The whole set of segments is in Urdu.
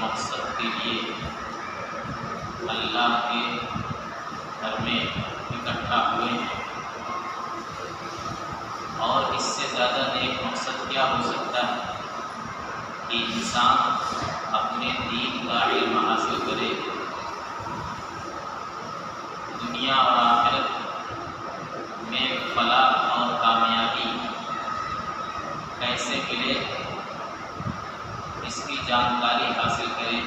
مقصد کے لیے اللہ کے گھر میں اکٹھا ہوئے ہیں، اور اس سے زیادہ نیک مقصد کیا ہو سکتا ہے کہ انسان اپنے دین کا علم حاصل کرے، دنیا اور آخرت میں فلاح اور کامیابی کیسے ملے اس کی جانکاری حاصل کرے۔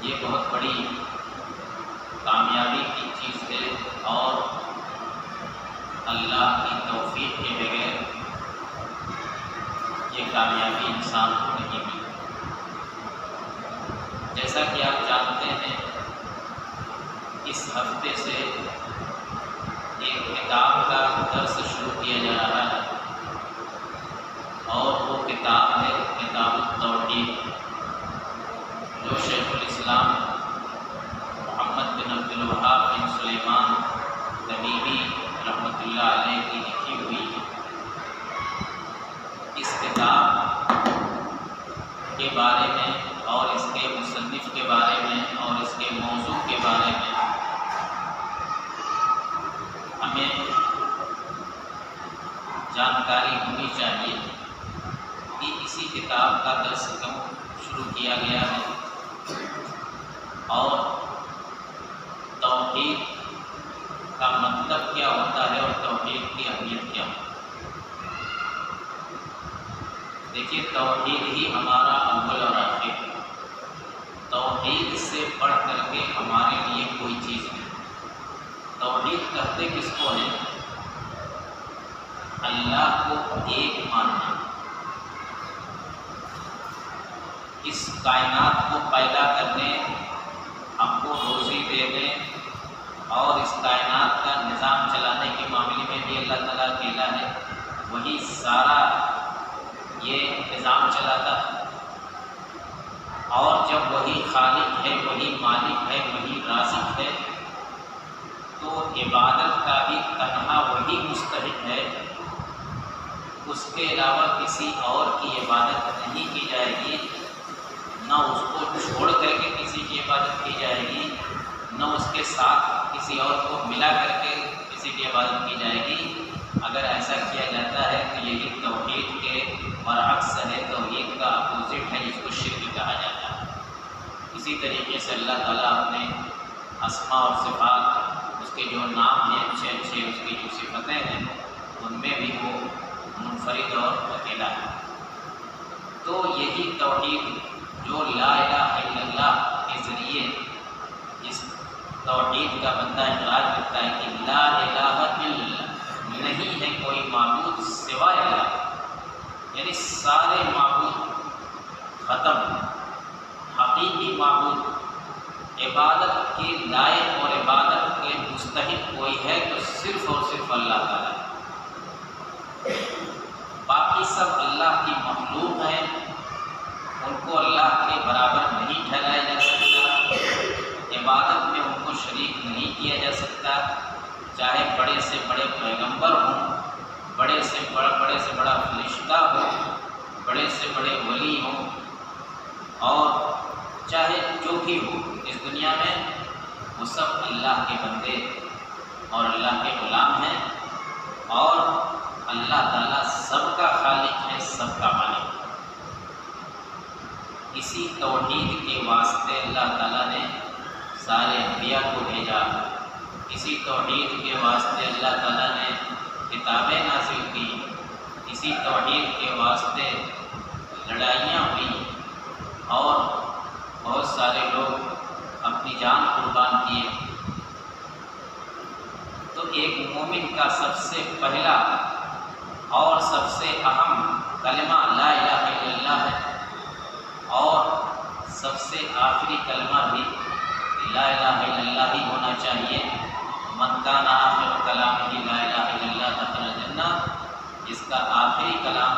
یہ بہت بڑی کامیابی کی چیز ہے، اور اللہ کی توفیق کے بغیر یہ کامیابی انسان کو نہیں ملی۔ جیسا کہ آپ جانتے ہیں، اس ہفتے سے ایک کتاب کا درس شروع کیا جا رہا ہے، اور وہ کتاب ہے کتاب التوحید، جو شیخ الاسلام محمد بن عبد الوہاب بن سلیمان تمیمی رحمۃ اللہ علیہ کی لکھی ہوئی ہے۔ اس کتاب کے بارے میں اور اس کے مصنف کے بارے میں اور اس کے موضوع کے بارے میں ہمیں جانکاری ہونی چاہیے کہ اسی کتاب کا درس کیوں شروع کیا گیا ہے، اور توحید کا مطلب کیا ہوتا ہے اور توحید کی اہمیت کیا ہوتی ہے۔ دیکھیے، توحید ہی ہمارا اول اور آخر ہے۔ توحید سے بڑھ کر کے ہمارے لیے کوئی چیز نہیں۔ توحید کہتے کس کو ہے؟ اللہ کو ایک ماننا، اس کائنات کو پیدا کرنے، ہم کو روزی دینے اور اس کائنات کا نظام چلانے کے معاملے میں بھی اللہ تعالیٰ اکیلا ہے، وہی سارا یہ نظام چلاتا ہے۔ اور جب وہی خالق ہے، وہی مالک ہے، وہی رازق ہے، تو عبادت کا بھی تنہا وہی مستحق ہے، اس کے علاوہ کسی اور کی عبادت نہیں کی جائے گی، نہ اس کو چھوڑ کر کے کسی کی عبادت کی جائے گی، نہ اس کے ساتھ کسی اور کو ملا کر کے کسی کی عبادت کی جائے گی۔ اگر ایسا کیا جاتا ہے تو یہی توحید کے برعکس ہے، توحید کا اپوزٹ ہے، جس کو شرک کہا جاتا ہے۔ اسی طریقے سے اللہ تعالیٰ اپنے اسماء اور صفات، اس کے جو نام ہیں اچھے اچھے، اس کی جو صفتیں ہیں، ان میں بھی وہ منفرد اور اکیلا ہے۔ تو یہی توحید جو لا الہ الا اللہ کے ذریعے اس توحید کا بندہ اقرار کرتا ہے کہ لا الہ الا اللہ، نہیں ہے کوئی معبود سوائے اللہ، یعنی سارے معبود ختم، حقیقی معبود عبادت کے لائق اور عبادت کے مستحق کوئی ہے تو صرف اور صرف اللہ تعالیٰ ہے۔ باقی سب اللہ کی مخلوق ہیں، ان کو اللہ کے برابر نہیں ٹھہرایا جا سکتا، عبادت میں ان کو شریک نہیں کیا جا سکتا، چاہے بڑے سے بڑے پیغمبر ہوں، بڑے سے بڑا فرشتہ ہو، بڑے سے بڑے ولی ہوں، اور چاہے جو بھی ہو اس دنیا میں، وہ سب اللہ کے بندے اور اللہ کے غلام ہیں، اور اللہ تعالیٰ سب کا خالق ہے، سب کا مالک ہے۔ اسی توحید کے واسطے اللہ تعالیٰ نے سارے انبیاء کو بھیجا، اسی توحید کے واسطے اللہ تعالیٰ نے کتابیں نازل کی، اسی توحید کے واسطے لڑائیاں ہوئیں، اور بہت سارے لوگ اپنی جان قربان کیے۔ تو ایک مومن کا سب سے پہلا اور سب سے اہم کلمہ لا الہ الا اللہ ہے، اور سب سے آخری کلمہ بھی لا الہ الا اللہ ہی ہونا چاہیے۔ من کان آخر کلامہ لا الہ الا اللہ دخل الجنہ، جس کا آخری کلام،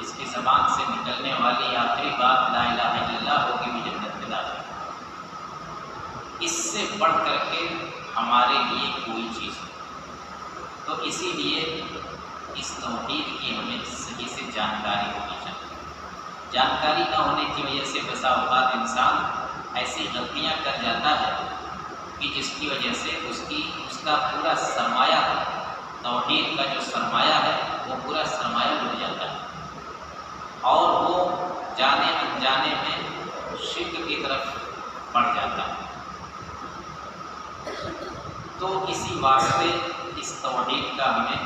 اس کی زبان سے نکلنے والی آخری بات لا الہ الا اللہ ہوگی، وہ جنت میں داخل۔ اس سے بڑھ کر کے ہمارے لیے کوئی چیز نہیں۔ تو اسی لیے اس توحید کی ہمیں صحیح سے جانکاری ہونی چاہیے۔ جانکاری نہ ہونے کی وجہ سے بسا اوقات انسان ایسی غلطیاں کر جاتا ہے کہ جس کی وجہ سے اس کا پورا سرمایہ، توحید کا جو سرمایہ ہے وہ پورا سرمایہ لٹ جاتا ہے اور وہ جانے انجانے میں شرک کی طرف بڑھ جاتا ہے۔ تو اسی واسطے اس توحید کا ہمیں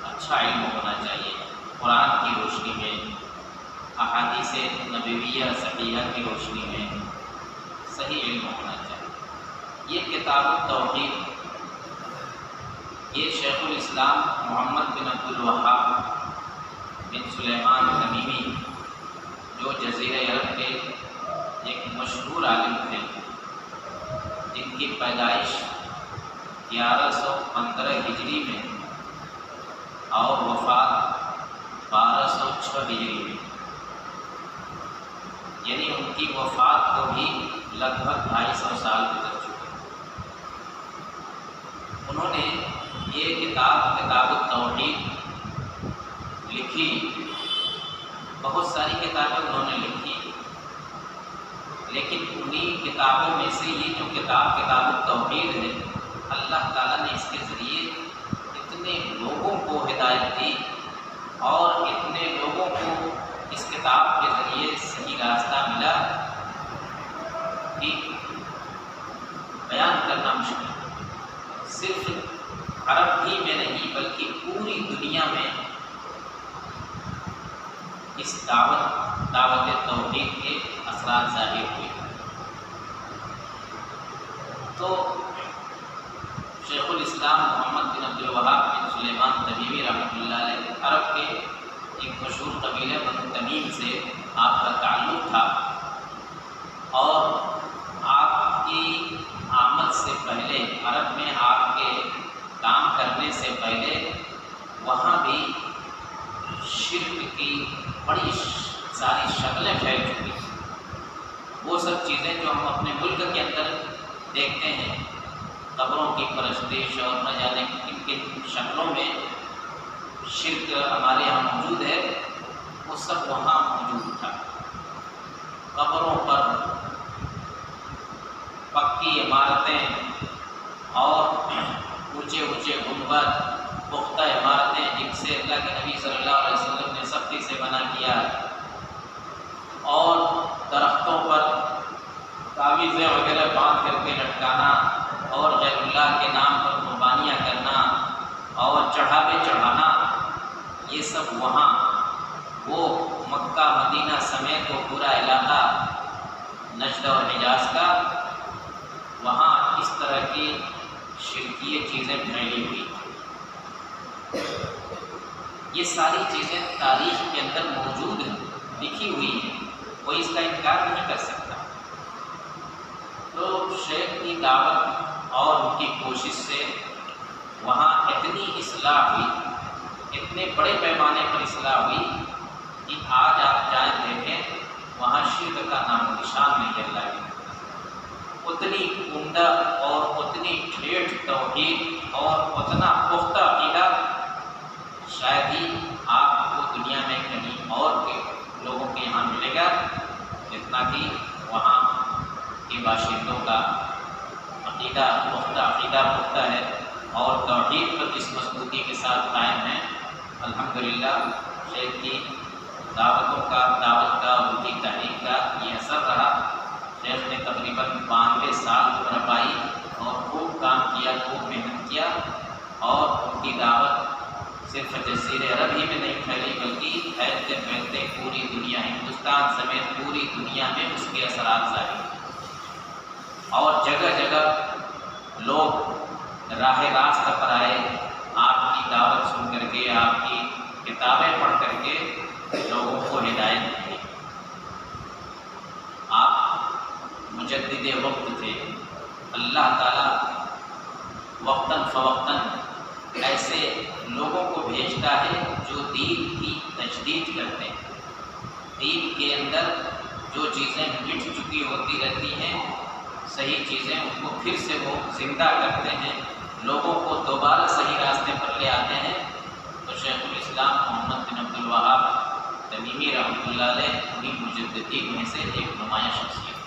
اچھا علم ہونا چاہیے، قرآن کی روشنی میں، احادیث نبویہ صحیحہ کی روشنی میں صحیح علم ہونا چاہیے۔ یہ کتاب التوحید یہ شیخ الاسلام محمد بن عبد الوہاب بن سلیمان تمیمی جو جزیرہ عرب کے ایک مشہور عالم تھے، جن کی پیدائش 1115 ہجری میں اور وفات 1206 ہجری میں، یعنی ان کی وفات کو بھی لگ بھگ 250 سال گزر چکے۔ انہوں نے یہ کتاب التوحید لکھی، بہت ساری کتابیں انہوں نے لکھی، لیکن انہی کتابوں میں سے یہ جو کتاب التوحید ہے، اللہ تعالیٰ نے اس کے ذریعے اتنے لوگوں کو ہدایت دی اور اتنے لوگوں کو اس کتاب کے ذریعے صحیح راستہ ملا کہ بیان کرنا مشکل ہے۔ صرف عرب ہی میں نہیں بلکہ پوری دنیا میں اس دعوت توحید کے اثرات ظاہر ہوئے۔ تو شیخ الاسلام محمد بن عبد الوہاب بن سلیمان تمیمی رحمۃ اللہ علیہ عرب کے ایک مشہور قبیلہ بنو تمیم سے آپ کا تعلق تھا، اور آپ کی آمد سے پہلے، عرب میں آپ کے کام کرنے سے پہلے، وہاں بھی شرک کی بڑی ساری شکلیں پھیل چکی ہیں۔ وہ سب چیزیں جو ہم اپنے ملک کے اندر دیکھتے ہیں، قبروں کی پرستش اور نہ جانے کن کن شکلوں میں شرک ہمارے یہاں موجود ہے، وہ سب وہاں موجود تھا۔ قبروں پر پکی عمارتیں اور اونچے اونچے گنبد، پختہ عمارتیں جن سے اللہ کے نبی صلی اللہ علیہ وسلم نے سختی سے منع کیا، اور درختوں پر تعویذیں وغیرہ باندھ کر کے لٹکانا اور غیر اللہ کے نام پر قربانیاں کرنا اور چڑھاوے چڑھانا، یہ سب وہاں وہ مکہ مدینہ سمیت وہ پورا علاقہ نجد اور حجاز کا، وہاں اس طرح کی شرکیہ چیزیں پھیلی ہوئی۔ یہ ساری چیزیں تاریخ کے اندر موجود ہیں، لکھی ہوئی ہیں، کوئی اس کا انکار نہیں کر سکتا۔ تو شیخ کی دعوت اور ان کی کوشش سے وہاں اتنی اصلاح ہوئی، اتنے بڑے پیمانے پر اصلاح ہوئی کہ آج آپ جائیں دیکھیں وہاں شرک کا نام و نشان نہیں چل رہا ہے۔ اتنی عمدہ اور اتنی ٹھیٹھ توحید اور اتنا پختہ عقیدہ شاید ہی آپ کو دنیا میں کہیں اور کے لوگوں کے یہاں ملے گا، جتنا کہ وہاں کے باشندوں کا عقیدہ پختہ ہے اور توحید پر اس مضبوطی کے ساتھ قائم ہے۔ الحمدللہ شیخ کی دعوت کا ان کی تحریک کا یہ اثر رہا۔ شیخ نے تقریباً 92 سال عمر پائی اور خوب کام کیا، خوب محنت کیا، اور ان کی دعوت صرف جزیرے عرب ہی میں نہیں پھیلی بلکہ پھیلتے پھیلتے پوری دنیا، ہندوستان سمیت پوری دنیا میں اس کے اثرات ظاہر ہوئے، اور جگہ جگہ لوگ راہ راست پر آئے، آپ کی دعوت سن کر کے، آپ کی کتابیں پڑھ کر کے لوگوں کو ہدایت دی۔ آپ مجدد وقت تھے، اللہ تعالیٰ وقتاً فوقتاً ایسے لوگوں کو بھیجتا ہے جو دین کی تجدید کرتے ہیں، دین کے اندر جو چیزیں مٹ چکی ہوتی رہتی ہیں، صحیح چیزیں ان کو پھر سے وہ زندہ کرتے ہیں، لوگوں کو دوبارہ صحیح راستے پر لے آتے ہیں۔ تو شیخ الاسلام محمد بن عبد الوہاب تمیمی رحمۃ اللہ علیہ انہیں مجددین میں سے ایک نمایاں شخصیت،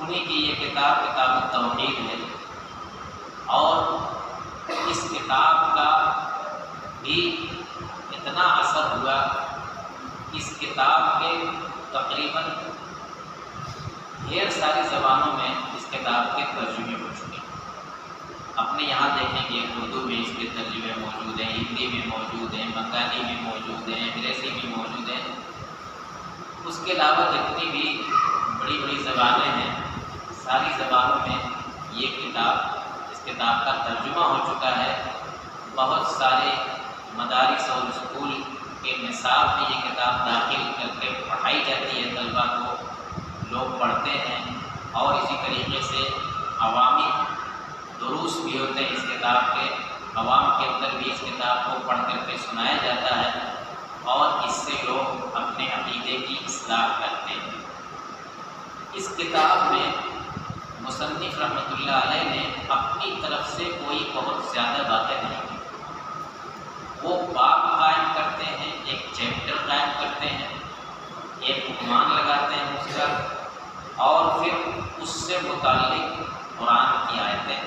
انہیں کی یہ کتاب کتاب التوحید ہے، اور اس کتاب کا بھی اتنا اثر ہوا، اس کتاب کے تقریباً ڈھیر ساری زبانوں میں اس کتاب کے ترجمے ہو چکے ہیں۔ اپنے یہاں دیکھیں گے اردو میں اس کے ترجمے موجود ہیں، ہندی میں موجود ہیں، بنگالی میں موجود ہیں، انگریزی میں موجود ہیں۔ اس کے علاوہ جتنی بھی بڑی بڑی زبانیں ہیں، ساری زبانوں میں یہ کتاب، اس کتاب کا ترجمہ ہو چکا ہے۔ بہت سارے مدارس اور اسکول کے نصاب میں یہ کتاب داخل کر کے پڑھائی جاتی ہے، طلباء کو لوگ پڑھتے ہیں، اور اسی طریقے سے عوامی دروس بھی ہوتے ہیں اس کتاب کے، عوام کے اندر بھی اس کتاب کو پڑھ کر کے سنایا جاتا ہے، اور اس سے لوگ اپنے عقیدے کی اصلاح کرتے ہیں۔ اس کتاب میں مصنف رحمۃ اللہ علیہ نے اپنی طرف سے کوئی بہت زیادہ باتیں نہیں کی، وہ باب قائم کرتے ہیں، ایک چیپٹر قائم کرتے ہیں، ایک عنوان لگاتے ہیں اس کا، اور پھر اس سے متعلق قرآن کی آیتیں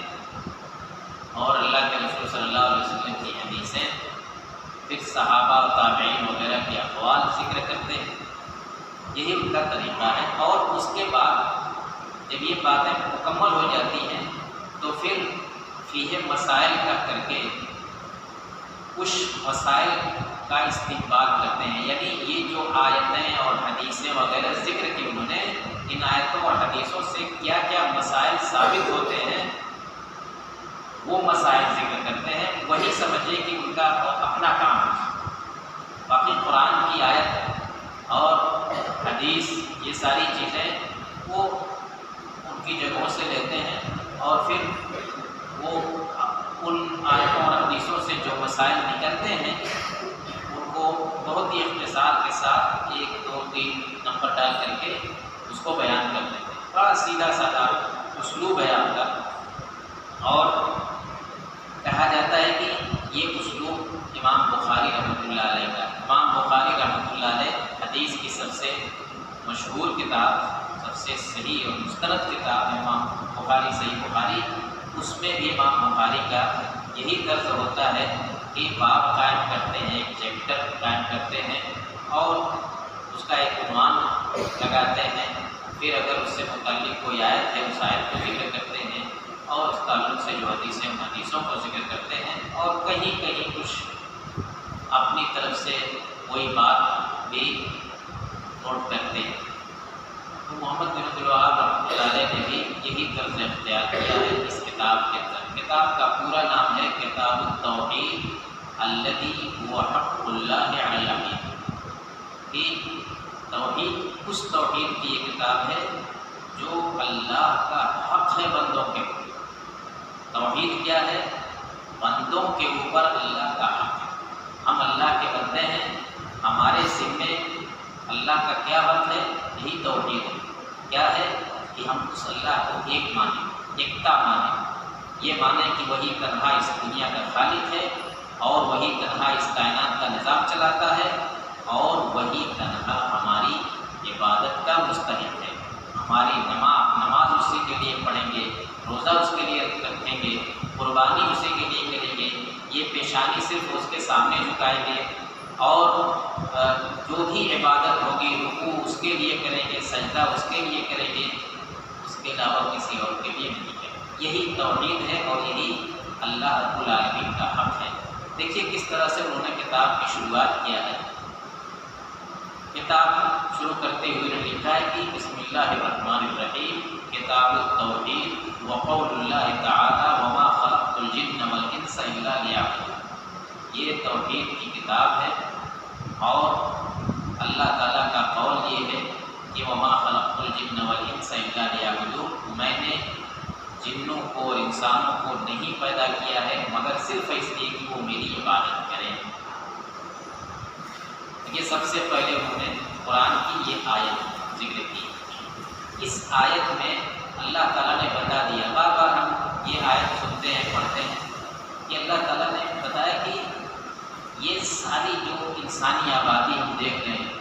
اور اللہ کے رسول صلی اللہ علیہ وسلم کی حدیثیں، پھر صحابہ و تابعین وغیرہ کے اقوال ذکر کرتے ہیں۔ یہی ان کا طریقہ ہے، اور اس کے بعد جب یہ باتیں مکمل ہو جاتی ہیں تو پھر فیہ مسائل کا کر کے کچھ مسائل کا استنباط کرتے ہیں، یعنی یہ جو آیتیں اور حدیثیں وغیرہ ذکر کی انہوں نے، ان آیتوں اور حدیثوں سے کیا کیا مسائل ثابت ہوتے ہیں وہ مسائل ذکر کرتے ہیں۔ وہی سمجھے کہ ان کا اپنا کام ہے۔ باقی قرآن کی آیت اور حدیث یہ ساری چیزیں وہ ان کی جگہوں سے لیتے ہیں، اور پھر وہ ان آیتوں اور حدیثوں سے جو مسائل نکلتے ہیں ان کو بہت ہی اختصار کے ساتھ 1 2 3 نمبر ڈال کر کے اس کو بیان کر دیتے ہیں۔ بڑا سیدھا سادہ اسلوب ہے آپ کا، اور کہا جاتا ہے کہ یہ اسلوب امام بخاری رحمۃ اللہ علیہ کا۔ امام بخاری رحمۃ اللہ علیہ حدیث کی سب سے مشہور کتاب، سب سے صحیح اور مستند کتاب ہے امام بخاری، صحیح بخاری۔ اس میں بھی امام بخاری کا یہی طرز ہوتا ہے کہ باب قائم کرتے ہیں، ایک چیپٹر قائم کرتے ہیں، اور اس کا ایک عنوان لگاتے ہیں، پھر اگر اس سے متعلق کوئی آیت ہے اس آیت کو ذکر کرتے ہیں، اور اس تعلق سے جو حدیثیں ان حدیثوں کو ذکر کرتے ہیں، اور کہیں کہیں کچھ اپنی طرف سے کوئی بات بھی نوٹ کرتے ہیں۔ تو محمد بن عبدالوہاب رحمۃ اللہ علیہ نے بھی یہی طرز اختیار کیا ہے اس کتاب کے اندر۔ کتاب کا پورا نام ہے کتاب التوحید الذی هو حق اللہ علی العبید، کہ توحید، اس توحید کی یہ کتاب ہے جو اللہ کا حق ہے بندوں کے اوپر۔ توحید کیا ہے؟ بندوں کے اوپر اللہ کا حق ہے۔ ہم اللہ کے بندے ہیں، ہمارے ذمے اللہ کا کیا حق ہے؟ یہی توحید ہے۔ کیا ہے؟ کہ ہم اس اللہ کو ایک مانیں، یکتا مانیں، یہ مانیں کہ وہی تنہا اس دنیا کا خالق ہے، اور وہی تنہا اس کائنات کا نظام چلاتا ہے، اور وہی تنہا ہماری عبادت کا مستحق ہے۔ ہماری نماز اسی کے لیے پڑھیں گے، روزہ اس کے لیے رکھیں گے، قربانی اسی کے لیے کریں گے، یہ پیشانی صرف اس کے سامنے جھکائیں گے، اور جو بھی عبادت ہوگی رکوع اس کے لیے کریں گے، سجدہ اس کے لیے کریں گے، اس کے علاوہ کسی اور کے لیے نہیں کریں گے۔ یہی توحید ہے، اور یہی اللہ رب العالمین کا حق ہے۔ دیکھیے کس طرح سے انہوں نے کتاب کی شروعات کیا ہے۔ کتاب شروع کرتے ہوئے نے لکھا ہے کہ بسم اللہ الرحمن الرحیم، کتاب التوحید وقول اللہ تعالی وما خلقت الجن والانس الا لیعبدون۔ یہ توحید کی کتاب ہے، اور اللہ تعالیٰ کا قول یہ ہے کہ وما خلقت الجن والانس الا لیعبدون، میں نے جنوں کو اور انسانوں کو نہیں پیدا کیا ہے مگر صرف اس لیے کہ وہ میری عبادت کریں۔ یہ سب سے پہلے انہوں نے قرآن کی یہ آیت ذکر کی۔ اس آیت میں اللہ تعالیٰ نے بتا دیا، بار بار ہم یہ آیت سنتے ہیں، پڑھتے ہیں، کہ اللہ تعالیٰ نے بتایا کہ یہ ساری جو انسانی آبادی ہم دیکھ رہے ہیں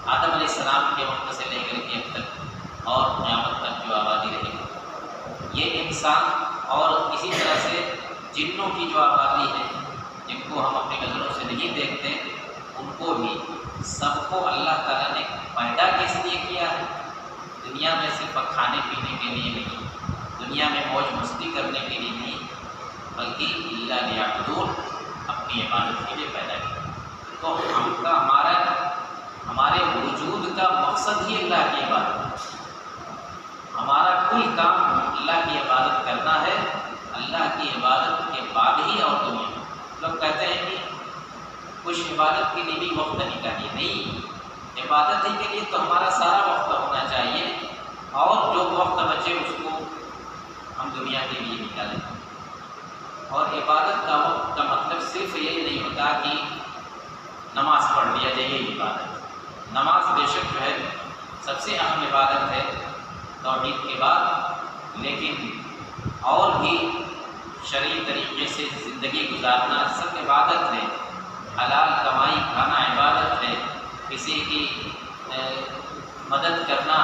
آدم علیہ السلام کے وقت سے لے کر کے اب تک اور قیامت تک جو آبادی رہی یہ انسان اور اسی طرح سے جنوں کی جو آبادی ہے جن کو ہم اپنی نظروں سے نہیں دیکھتے ان کو بھی سب کو اللہ تعالیٰ نے پیدا کس لیے کیا ہے؟ دنیا میں صرف کھانے پینے کے لیے نہیں، دنیا میں موج مستی کرنے کے لیے نہیں، بلکہ اللہ لیعبدون اپنی عبادت کے لیے پیدا کیا۔ تو ہمارے وجود کا مقصد ہی اللہ کی عبادت ہے۔ ہمارا کل کام اللہ کی عبادت کرنا ہے، اللہ کی عبادت کے بعد ہی اور دنیا میں۔ لوگ کہتے ہیں کہ کچھ عبادت کے لیے بھی وقت نکالیے، نہیں، عبادت ہی کے لیے تو ہمارا سارا وقت ہونا چاہیے، اور جو وقت بچے اس کو ہم دنیا کے لیے نکالیں۔ اور عبادت کا وقت کا مطلب صرف یہ نہیں ہوتا کہ نماز پڑھ لیا جائے، یہ عبادت۔ نماز بے شک جو ہے سب سے اہم عبادت ہے توحید کے بعد، لیکن اور بھی شرعی طریقے سے زندگی گزارنا سب عبادت ہے۔ حلال کمائی کھانا عبادت ہے، کسی کی مدد کرنا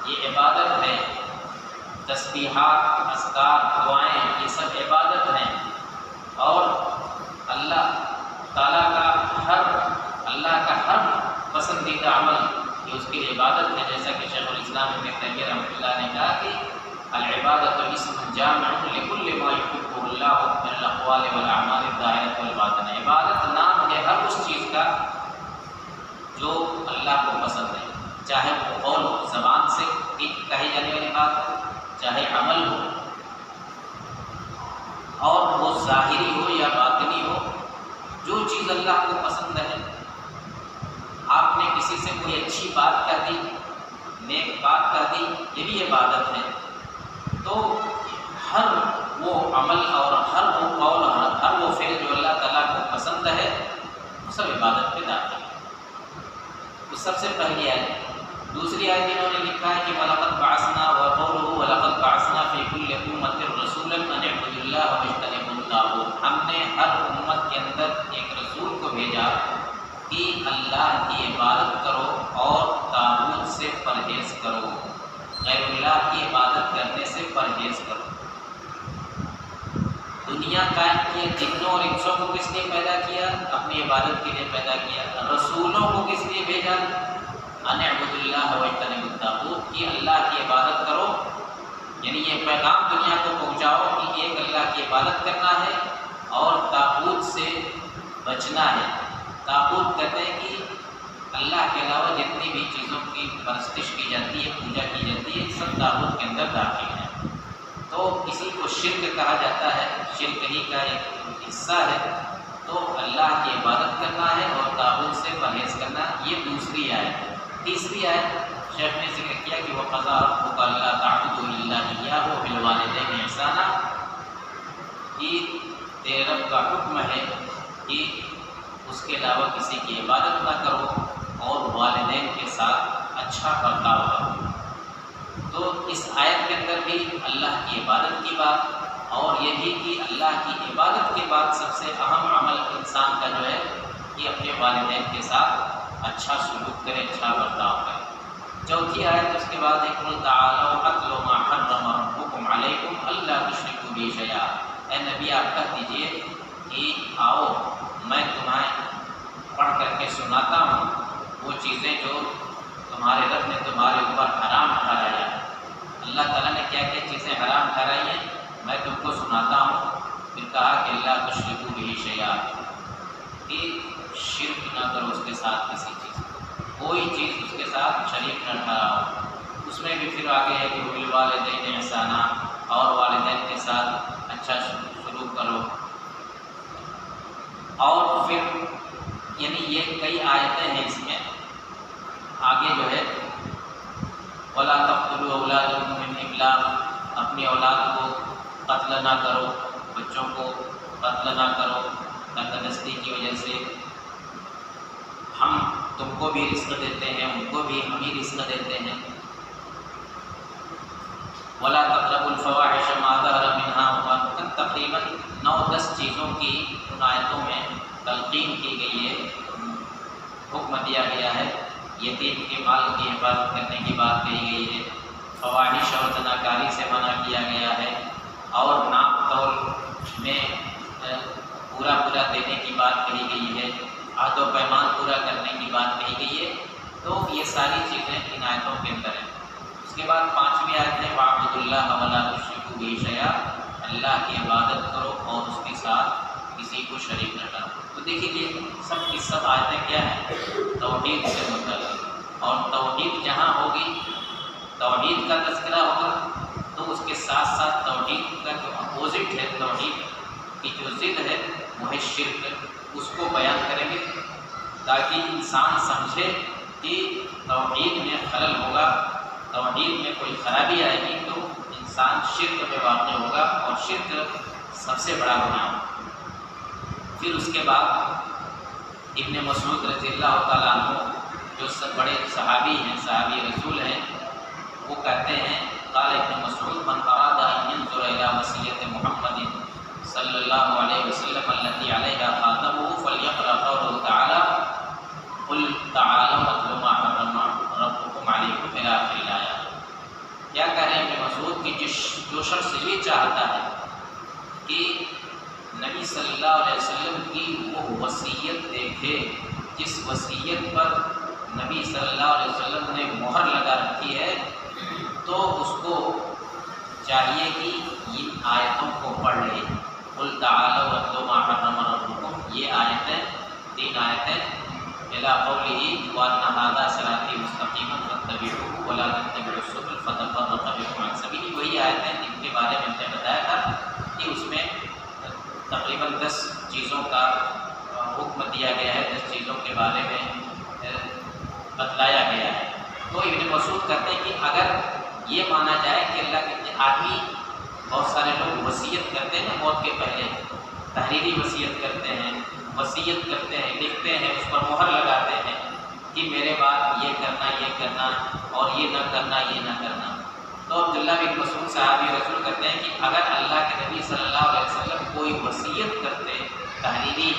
یہ عبادت ہے، تسبیحات، اذکار، دعائیں یہ سب عبادت ہیں، اور اللہ تعالیٰ کا ہر پسندیدہ عمل یہ اس کی عبادت ہے، جیسا کہ شیخ الاسلام ابن تیمیہ رحمۃ اللہ نے کہا کہ العبادۃ اسم جامع لکل ما یحبہ اللہ من الاقوال والاعمال الظاہرۃ والباطنہ۔ عبادت نام ہے ہر اس چیز کا جو اللہ کو پسند ہے، چاہے وہ قول ہو، زبان سے کہی جانے والی بات ہو، چاہے عمل ہو، اور وہ ظاہری ہو یا باطنی ہو، جو چیز اللہ کو پسند ہے۔ آپ نے کسی سے کوئی اچھی بات کہہ دی، نیک بات کہہ دی، یہ بھی عبادت ہے۔ تو ہر وہ عمل اور ہر وہ قول اور ہر وہ فعل جو اللہ تعالیٰ کو پسند ہے وہ سب عبادت پہ داخل ہے۔ تو سب سے پہلی آیت۔ دوسری آیت انہوں نے لکھا ہے کہ وَلَقَدْ بَعَثْنَا وَقَوْلُهُ وَلَقَدْ بَعَثْنَا فِي كُلِّ أُمَّةٍ رَسُولًا أَنِ اعْبُدُوا اللَّهَ وَاجْتَنِبُوا الطَّاغُوتَ۔ ہم نے ہر امت کے اندر ایک رسول کو بھیجا کہ اللہ کی عبادت کرو اور طاغوت سے پرہیز کرو، غیر اللہ کی عبادت کرنے سے پرہیز کرو۔ دنیا قائم کی جنوں اور انسوں کو کس لیے پیدا کیا؟ اپنی عبادت کے لیے پیدا کیا۔ رسولوں کو کس لیے بھیجا؟ ان اعبدوا اللہ واجتنبوا الطاغوت، کہ اللہ کی عبادت کرو، یعنی یہ پیغام دنیا کو پہنچاؤ کہ ایک اللہ کی عبادت کرنا ہے اور طاغوت سے بچنا ہے۔ طاغوت کہتے ہیں کہ اللہ کے علاوہ جتنی بھی چیزوں کی پرستش کی جاتی ہے، پوجا کی جاتی ہے، سب طاغوت کے اندر داخل ہیں۔ تو اسی کو شرک کہا جاتا ہے، شرک ہی کا ایک حصہ ہے۔ تو اللہ کی عبادت کرنا ہے اور طاغوت سے پرہیز کرنا، یہ دوسری آیت ہے۔ تیسری آیت شیخ نے ذکر کیا کہ وَقَضَىٰ رَبُّكَ أَلَّا تَعْبُدُوا إِلَّا إِيَّاهُ وَبِالْوَالِدَيْنِ إِحْسَانًا، کہ تیرے رب کا حکم ہے کہ اس کے علاوہ کسی کی عبادت نہ کرو اور والدین کے ساتھ اچھا برتاؤ کرو۔ تو اس آیت کے اندر بھی اللہ کی عبادت کی بات، اور یہ بھی کہ اللہ کی عبادت کے بعد سب سے اہم عمل انسان کا جو ہے کہ اپنے والدین کے ساتھ اچھا سلوک کرے، اچھا برتاؤ کرے۔ چوتھی آیت اس کے بعد ہے قُلْ تَعَالَوْا أَتْلُ مَا حَرَّمَ رَبُّكُمْ عَلَيْكُمْ أَلَّا تُشْرِكُوا بِهِ شَيْئًا۔ اے نبی آپ کہہ دیجئے کہ آؤ میں تمہیں پڑھ کر کے سناتا ہوں وہ چیزیں جو تمہارے رب نے تمہارے اوپر حرام ٹھہرایا ہے۔ اللہ تعالیٰ نے کیا کیا چیزیں حرام ٹھہرائی ہیں میں تم کو سناتا ہوں۔ پھر کہا کہ اللہ تشرکوا بہ شیئا، کہ شرک نہ کرو اس کے ساتھ کسی چیز کو، کوئی چیز اس کے ساتھ شریک نہ ٹھہراؤ۔ اس میں بھی پھر آگے ہے کہ وبالوالدین احسانا، اور والدین کے ساتھ اچھا سلوک کرو۔ اور پھر یعنی یہ کئی آیتیں ہیں اس میں، آگے جو ہے وَلَا تَقْتُلُوا أَوْلَادَكُم مِّنْ إِمْلَاقٍ، اپنی اولاد کو قتل نہ کرو، بچوں کو قتل نہ کرو تنگدستی کی وجہ سے۔ ہم تم کو بھی رزق دیتے ہیں، ان کو بھی ہم ہی رزق دیتے ہیں۔ وَلَا تَقْرَبُوا الْفَوَاحِشَ مَا ظَهَرَ مِنْهَا وَمَا بَطَنَ، تقریباً 9-10 چیزوں کی ان آیتوں میں تلقین کی گئی ہے، حکم دیا گیا ہے، یتیم کے مال کی حفاظت کرنے کی بات کہی گئی ہے، فواحش اور زناکاری سے منع کیا گیا ہے، اور ناپ تول میں پورا دینے کی بات کہی گئی ہے، عہد و پیمان پورا کرنے کی بات کہی گئی ہے۔ تو یہ ساری چیزیں ان آیتوں کے اندر ہیں۔ اس کے بعد 5ویں آیت ہے وَاعْبُدُوا اللَّهَ وَلَا تُشْرِكُوا بِهِ شَيْئًا، اللہ کی عبادت کرو اور اس کے ساتھ کسی کو شریک نہ کرو۔ تو دیکھیے یہ سب کی سب آیتیں کیا ہیں؟ توحید سے متعلق، اور توحید جہاں ہوگی، توحید کا تذکرہ ہوگا تو اس کے ساتھ ساتھ توحید کا جو اپوزٹ ہے، توحید کی جو ضد ہے وہ ہے شرک، اس کو بیان کریں گے تاکہ انسان سمجھے کہ توحید میں خلل ہوگا، توحید میں کوئی خرابی آئے گی تو انسان شرک میں واقع ہوگا، اور شرک سب سے بڑا گناہ ہوگا۔ پھر اس کے بعد ابن مسعود رضی اللہ تعالیٰ عنہ جو سب بڑے صحابی ہیں، صحابی رسول ہیں، وہ کہتے ہیں قال ابن مسعود من اراد ان ينظر الى وصیت محمد صلی اللہ علیہ وسلم التي علیہا خاتمہ فلیقرأ قوله تعالی قل تعالوا اتل ما حرم ربکم علیکم الی آخر الآیات۔ کیا کہہ رہے ہیں ابن مسعود کہ جو شخص یہ چاہتا ہے کہ نبی صلی اللہ علیہ وسلم کی وہ وصیت دیکھے جس وصیت پر نبی صلی اللہ علیہ وسلم نے مہر لگا رکھی ہے، تو اس کو چاہیے کہ ان آیتوں کو پڑھ لے۔ قل تعالوا اتل ما حرم ربکم، یہ آیتیں 3 آیتیں الی قولہ وان ھذا صراطی مستقیما فاتبعوہ ولا تتبعوا السبل فتفرق بکم عن سبیلہ، وہی آیتیں جن کے بارے میں ہم نے بتایا تھا کہ اس میں تقریباً 10 چیزوں کا حکم دیا گیا ہے، 10 چیزوں کے بارے میں بتلایا گیا ہے۔ تو ابن مسعود کہتے ہیں کہ اگر یہ مانا جائے کہ اللہ کے آدمی، بہت سارے لوگ وصیت کرتے ہیں موت کے پہلے، تحریری وصیت کرتے ہیں، وصیت کرتے ہیں، لکھتے ہیں، اس پر مہر لگاتے ہیں کہ میرے بعد یہ کرنا اور یہ نہ کرنا، یہ نہ کرنا۔ تو عبداللہ بن مسعود صحابی رسول کہتے ہیں کہ اگر اللہ کے نبی صلی اللہ علیہ وسلم کوئی وصیت کرتے تحریری،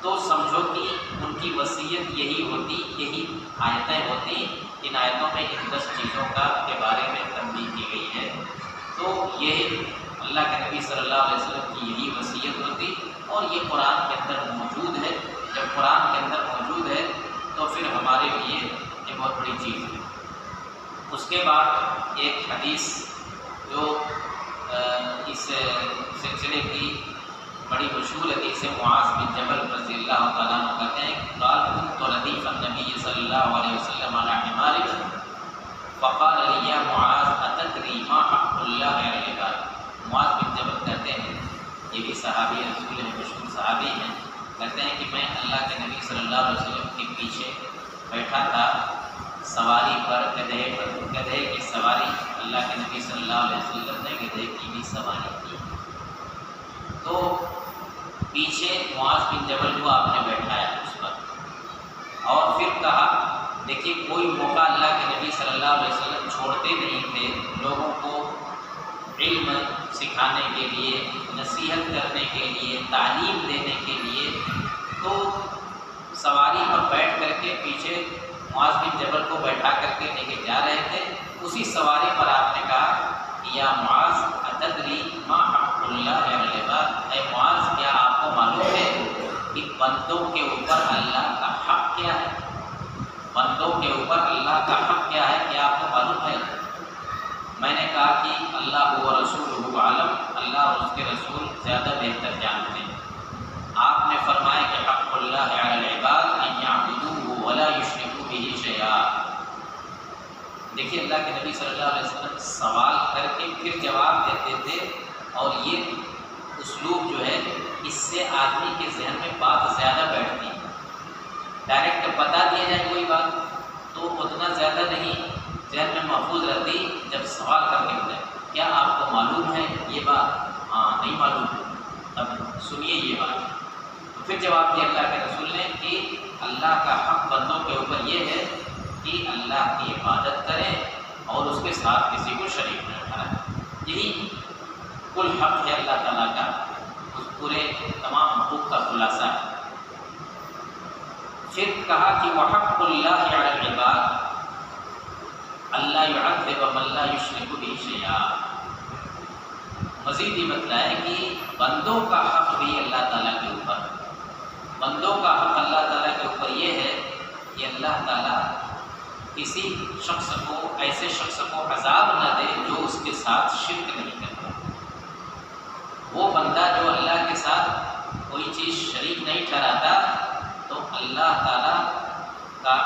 تو سمجھو کہ ان کی وصیت یہی ہوتی، یہی آیتیں ہوتی۔ ان آیتوں میں ان 10 چیزوں کے بارے میں تنبیہ کی گئی ہے۔ تو یہ اللہ کے نبی صلی اللہ علیہ وسلم کی یہی وصیت ہوتی، اور یہ قرآن کے اندر موجود ہے۔ جب قرآن کے اندر موجود ہے تو پھر ہمارے لیے یہ بہت بڑی چیز ہے۔ اس کے بعد ایک حدیث جو اس سلسلے کی بڑی مشہور حدیث ہے، معاذ بن جبل رضی اللہ تعالیٰ عنہ کہتے ہیں قال كنت ردیف النبی صلی اللہ علیہ وسلم علی حمار فقال لي یا معاذ اتدری ما حق اللہ علی العباد۔ معاذ بن جبل کہتے ہیں، یہ بھی صحابی رسول ہیں، مشہور صحابی ہیں، کہتے ہیں کہ میں اللہ کے نبی صلی اللہ علیہ وسلم کے پیچھے بیٹھا تھا سواری پر، گدھے کی سواری، اللہ کے نبی صلی اللہ علیہ وسلم نے گدھے کی بھی سواری کی، تو پیچھے معاذ بن جبل کو آپ نے بیٹھایا اس پر، اور پھر کہا دیکھیے کوئی موقع اللہ کے نبی صلی اللہ علیہ وسلم چھوڑتے نہیں تھے لوگوں کو علم سکھانے کے لیے، نصیحت کرنے کے لیے، تعلیم دینے کے لیے، تو سواری پر بیٹھ کر کے پیچھے معاذ بن جبل کو بیٹھا کر کے لے کے جا رہے تھے۔ اسی سواری پر آپ نے کہا کہ یا معاذ اتدری ما حق اللہ علی العباد، اے معاذ کیا آپ کو معلوم ہے کہ بندوں کے اوپر اللہ کا حق کیا ہے؟ بندوں کے اوپر اللہ کا حق کیا ہے، کیا آپ کو معلوم ہے؟ میں نے کہا کہ اللہ و رسولہ عالم، اللہ اور اس کے رسول زیادہ بہتر جانتے ہیں۔ آپ نے فرمایا کہ حق اللہ علی العباد ان یعبدوہ ولا یشرکوا بہ شیئا۔ دیکھیے اللہ کے نبی صلی اللہ علیہ وسلم سوال کر کے پھر جواب دیتے تھے، اور یہ اسلوب جو ہے اس سے آدمی کے ذہن میں بات زیادہ بیٹھتی ہے۔ ڈائریکٹ بتا دیا جائے کوئی بات تو اتنا زیادہ نہیں ذہن میں محفوظ رہتی، جب سوال کر کے ہوتا ہے کیا آپ کو معلوم ہے یہ بات؟ ہاں نہیں معلوم ہے، اب سنیے یہ بات۔ تو پھر جواب دیا اللہ کے رسول نے کہ اللہ کا حق بندوں کے اوپر یہ ہے کہ اللہ کی عبادت کریں اور اس کے ساتھ کسی کو شریک نہ ٹھہرائیں۔ یہی کل حق ہے اللہ تعالیٰ کا، اس پورے تمام حقوق کا خلاصہ ہے۔ پھر کہا کہ وحق اللہ علی العباد اللہ يعذب من لا یشرک بہ شیئا۔ مزید یہ بتلایا کہ بندوں کا حق بھی اللہ تعالیٰ کے اوپر، بندوں کا حق اللہ تعالیٰ کے اوپر یہ ہے کہ اللہ تعالیٰ کسی شخص کو، ایسے شخص کو عذاب نہ دے جو اس کے ساتھ شرک نہیں کرتا۔ وہ بندہ جو اللہ کے ساتھ کوئی چیز شریک نہیں ٹھہراتا، تو اللہ تعالیٰ کا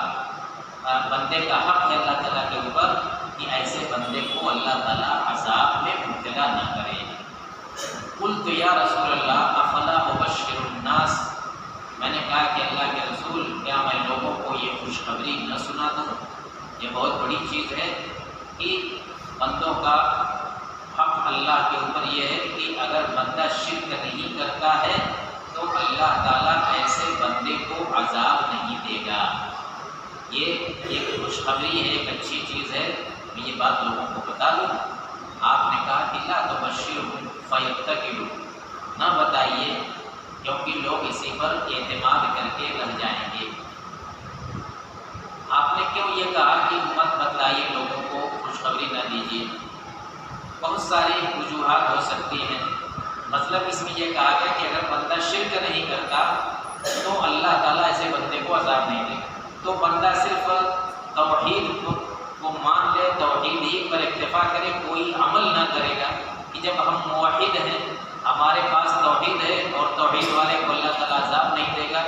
بندے کا حق ہے اللہ تعالیٰ کے اوپر کہ ایسے بندے کو اللہ تعالیٰ عذاب میں مبتلا نہ کرے۔ قلت یا رسول اللہ افلا ابشر الناس، میں نے کہا کہ اللہ کے رسول کیا میں لوگوں کو یہ خوشخبری نہ سنا دوں؟ یہ بہت بڑی چیز ہے کہ بندوں کا حق اللہ کے اوپر یہ ہے کہ اگر بندہ شرک نہیں کرتا ہے تو اللہ تعالیٰ ایسے بندے کو عذاب نہیں دے گا۔ یہ ایک خوشخبری ہے، ایک اچھی چیز ہے، میں یہ بات لوگوں کو بتا دوں۔ آپ نے کہا کہ لا تبشرہم فیتکلوا، نہ بتائیے کیونکہ لوگ اسی پر اعتماد کر کے رہ جائیں گے۔ آپ نے کیوں یہ کہا کہ مت بتلائیے لوگوں کو، خوشخبری نہ دیجیے؟ بہت ساری وجوہات ہو سکتی ہیں۔ مطلب اس میں یہ کہا گیا کہ اگر بندہ شرک نہیں کرتا تو اللہ تعالیٰ ایسے بندے کو عذاب نہیں دے گا۔ تو بندہ صرف توحید کو مان لے، توحید ہی پر اکتفا کرے، کوئی عمل نہ کرے گا کہ جب ہم موحد ہیں، ہمارے پاس توحید ہے اور توحید والے کو اللہ تعالیٰ عذاب نہیں دے گا،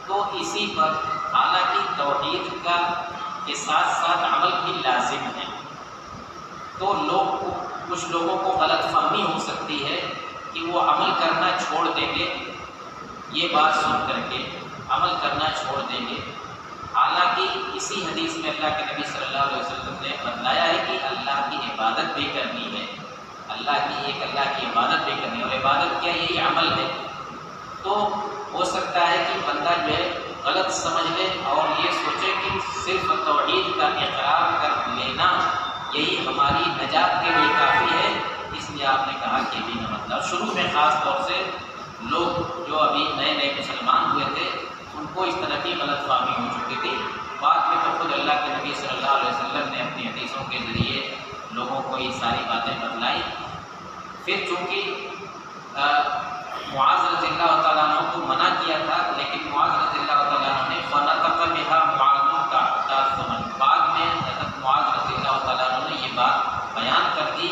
تو اسی پر حالانکہ توحید کا کے ساتھ ساتھ عمل بھی لازم ہے۔ تو کچھ لوگوں کو غلط فہمی ہو سکتی ہے کہ وہ عمل کرنا چھوڑ دیں گے، یہ بات سن کر کے عمل کرنا چھوڑ دیں گے۔ حالانکہ اسی حدیث میں اللہ کے نبی صلی اللہ علیہ وسلم نے بتلایا ہے کہ اللہ کی عبادت بھی کرنی ہے، اللہ کی عبادت بھی کرنی ہے، اور عبادت کیا؟ یہی عمل ہے۔ تو ہو سکتا ہے کہ بندہ جو ہے غلط سمجھ لے اور یہ سوچے کہ صرف توحید کا اقرار کر لینا یہی ہماری نجات کے لیے کافی ہے، اس لیے آپ نے کہا کہ بھی نہ مطلب۔ شروع میں خاص طور سے لوگ جو ابھی نئے نئے مسلمان ہوئے تھے ان کو اس طرح کی غلط فہمی ہو چکی تھی۔ بعد میں تو خود اللہ کے نبی صلی اللہ علیہ وسلم نے اپنی حدیثوں کے ذریعے لوگوں کو یہ ساری باتیں بتلائیں۔ پھر چونکہ معاذ رضی اللہ تعالیٰ عنہ کو منع کیا تھا، لیکن معاذ رضی اللہ تعالیٰ عنہ نے فَنَطَقَ بِهَا مُعَاذٌ تَعْصُمًا، بعد میں حضرت معاذ رضی اللہ تعالیٰ عنہ نے یہ بات بیان کر دی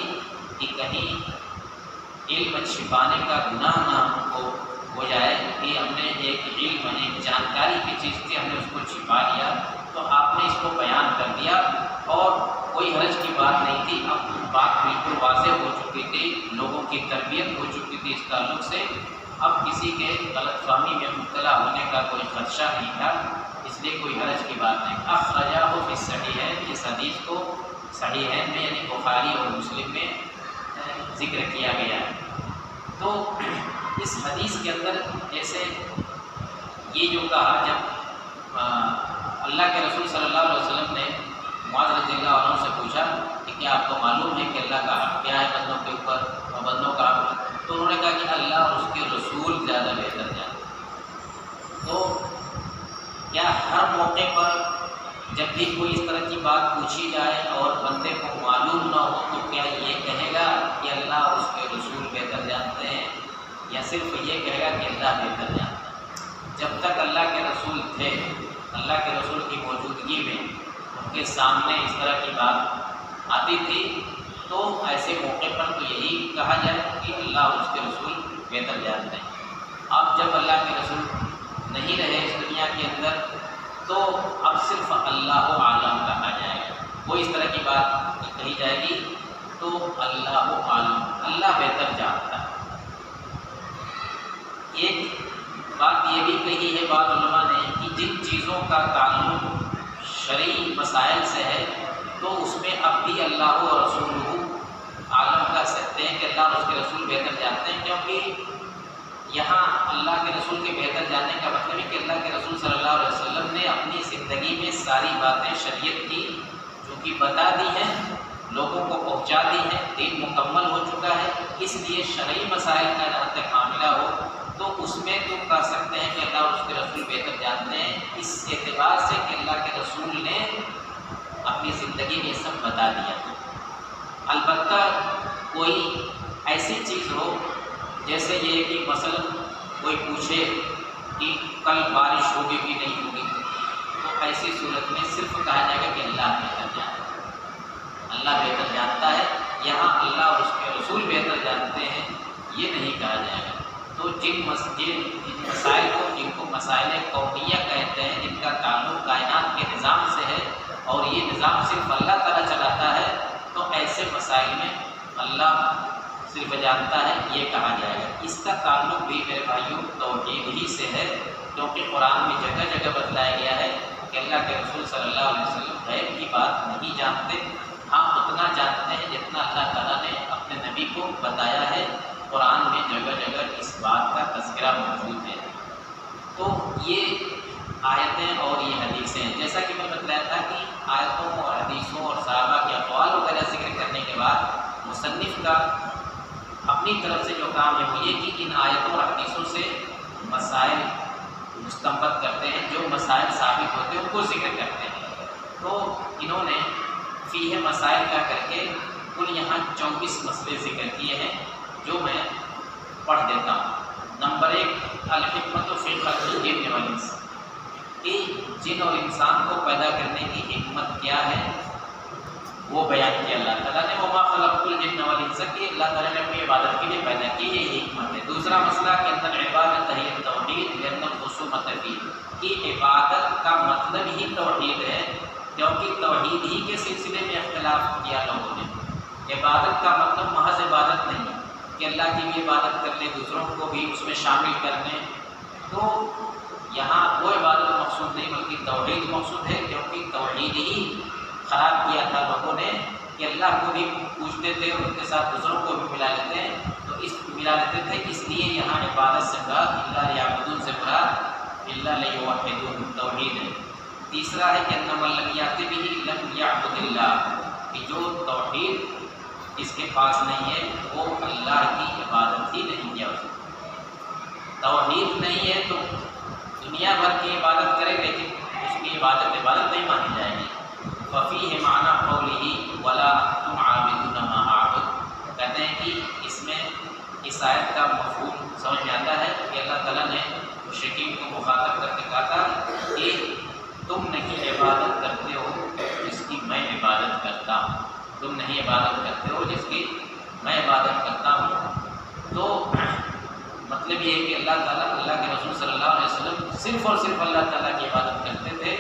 کہ کہیں علم چھپانے کا گناہ نہ ہم کو ہو جائے کہ ہم نے ایک علم، ایک جانکاری کی چیز تھی، ہم نے اس کو چھپا لیا، تو آپ نے اس کو بیان کر دیا اور کوئی حرج کی بات نہیں تھی۔ اب بات بالکل واضح ہو چکی تھی، لوگوں کی تربیت ہو چکی تھی اس تعلق سے، اب کسی کے غلط فہمی میں مبتلا ہونے کا کوئی خدشہ نہیں تھا، اس لیے کوئی حرج کی بات نہیں۔ اخرجہ فی الصحیحین، اس حدیث کو صحیحین میں یعنی بخاری اور مسلم میں ذکر کیا گیا ہے۔ تو اس حدیث کے اندر جیسے یہ جو کہا، جب اللہ کے رسول صلی اللہ علیہ وسلم نے معاذ رضی اللہ عنہ سے پوچھا کہ کیا آپ کو معلوم ہے کہ اللہ کا حق کیا ہے بندوں کے اوپر اور بندوں کا حق، تو انہوں نے کہا کہ اللہ اور اس کے رسول زیادہ بہتر جانتے۔ تو کیا ہر موقع پر جب بھی کوئی اس طرح کی بات پوچھی جائے اور بندے کو معلوم نہ ہو تو کیا یہ کہے گا کہ اللہ اور اس کے رسول بہتر جانتے ہیں، یا صرف یہ کہے گا کہ اللہ بہتر جانتا ہے؟ جب تک اللہ کے رسول تھے، اللہ کے رسول کی موجودگی میں ان کے سامنے اس طرح کی بات آتی تھی تو ایسے موقع پر تو یہی کہا جائے کہ اللہ اور اس کے رسول بہتر جانتے ہیں۔ اب جب اللہ کے رسول نہیں رہے اس دنیا کے اندر تو اب صرف اللہ عالم کہا جائے گا، کوئی اس طرح کی بات کہی جائے گی تو اللہ عالم، اللہ بہتر جانتا ہے۔ ایک بات یہ بھی کہی ہے بعض علماء نے کہ جن چیزوں کا تعلق شرعی مسائل سے ہے تو اس میں اب بھی اللہ و رسولہ عالم کہہ سکتے ہیں کہ اللہ اور اس کے رسول بہتر جانتے ہیں، کیونکہ یہاں اللہ کے رسول کے بہتر جاننے کا مطلب ہے کہ اللہ کے رسول صلی اللہ علیہ وسلم نے اپنی زندگی میں ساری باتیں شریعت کی جو کہ بتا دی ہیں، لوگوں کو پہنچا دی ہیں، دین مکمل ہو چکا ہے، اس لیے شرعی مسائل کا جہاں تک معاملہ ہو تو اس میں تو کہہ سکتے ہیں کہ اللہ اور اس کے رسول بہتر جانتے ہیں، اس اعتبار سے کہ اللہ کے رسول نے اپنی زندگی میں یہ سب بتا دیا۔ البتہ کوئی ایسی چیز ہو جیسے یہ کہ مثلا کوئی پوچھے کہ کل بارش ہوگی کہ نہیں ہوگی، تو ایسی صورت میں صرف کہا جائے گا کہ اللہ بہتر جانتا ہے، اللہ بہتر جانتا ہے۔ یہاں اللہ اور اس کے رسول بہتر جانتے ہیں یہ نہیں کہا جائے گا۔ تو جن مسائل کو مسائل کونیہ کہتے ہیں، جن کا تعلق کائنات کے نظام سے ہے اور یہ نظام صرف اللہ تعالیٰ چلاتا ہے، تو ایسے مسائل میں اللہ صرف جانتا ہے یہ کہا جائے گا۔ اس کا تعلق بھی میرے بھائیوں توحید ہی سے ہے، کیونکہ قرآن میں جگہ جگہ بتلایا گیا ہے کہ اللہ کے رسول صلی اللہ علیہ وسلم غیب کی بات نہیں جانتے، ہاں اتنا جانتے ہیں جتنا اللہ تعالیٰ نے اپنے نبی کو بتایا ہے۔ قرآن میں جگہ جگہ اس بات کا تذکرہ موجود ہے۔ تو یہ آیتیں اور یہ حدیثیں، جیسا کہ میں بتلایا تھا کہ آیتوں اور حدیثوں اور صحابہ کے اقوال وغیرہ ذکر کرنے کے بعد مصنف کا اپنی طرف سے جو کام ہے وہ یہ کہ ان آیتوں اور حدیثوں سے مسائل مستنبط کرتے ہیں، جو مسائل ثابت ہوتے ہیں ان کو ذکر کرتے ہیں۔ تو انہوں نے فیہ مسائل کا کر کے کل یہاں 24 مسئلے ذکر کیے ہیں، جو میں پڑھ دیتا ہوں۔ نمبر 1، الحکمت فی خلق الجن والانس، کہ جن اور انسان کو پیدا کرنے کی حکمت کیا ہے وہ بیان کیا اللہ تعالیٰ نے۔ وما خلقت الجن والانس، کہ اللہ تعالیٰ نے اپنی عبادت کے لیے پیدا کی، یہ حکمت ہے۔ دوسرا مسئلہ کہ ان العبادۃ ہی التوحید لأن الخصومۃ فیہ، کہ عبادت کا مطلب ہی توحید ہے، کیونکہ توحید ہی کے سلسلے میں اختلاف کیا لوگوں نے۔ عبادت کا مطلب محض عبادت نہیں کہ اللہ کی بھی عبادت کر لیں، دوسروں کو بھی اس میں شامل کر لیں، تو یہاں وہ عبادت مقصود نہیں بلکہ توحید مقصود ہے، کیونکہ توحید ہی خراب کیا تھا لوگوں نے کہ اللہ کو بھی پوچھتے تھے اور ان کے ساتھ دوسروں کو بھی ملا لیتے ہیں، تو ملا لیتے تھے، اس لیے یہاں عبادت سے مراد الا لیعبدون سے مراد الا لیوحدون توحید ہے۔ تیسرا ہے کہ ان من لم یأت بہ لم یعبد اللہ، کہ جو توحید اس کے پاس نہیں ہے وہ اللہ کی عبادت ہی نہیں کیا اس نے۔ توحید نہیں ہے تو دنیا بھر کی عبادت کرے لیکن اس کی عبادت نہیں مانی جائے گی۔ ففیہ معنی قولہ ولا انتم عابدون ما اعبد، کہتے ہیں کہ اس میں اس آیت کا مفہوم سمجھ میں آتا ہے کہ اللہ تعالیٰ نے مشرکین کو مخاطب کر کے کہا تھا کہ تم نہیں عبادت کرتے ہو جس کی میں عبادت کرتا ہوں، تم نہیں عبادت کرتے ہو جس کی میں عبادت کرتا ہوں۔ تو مطلب یہ ہے کہ اللہ تعالیٰ، اللہ کے رسول صلی اللہ علیہ وسلم صرف اور صرف اللہ تعالیٰ کی عبادت کرتے تھے،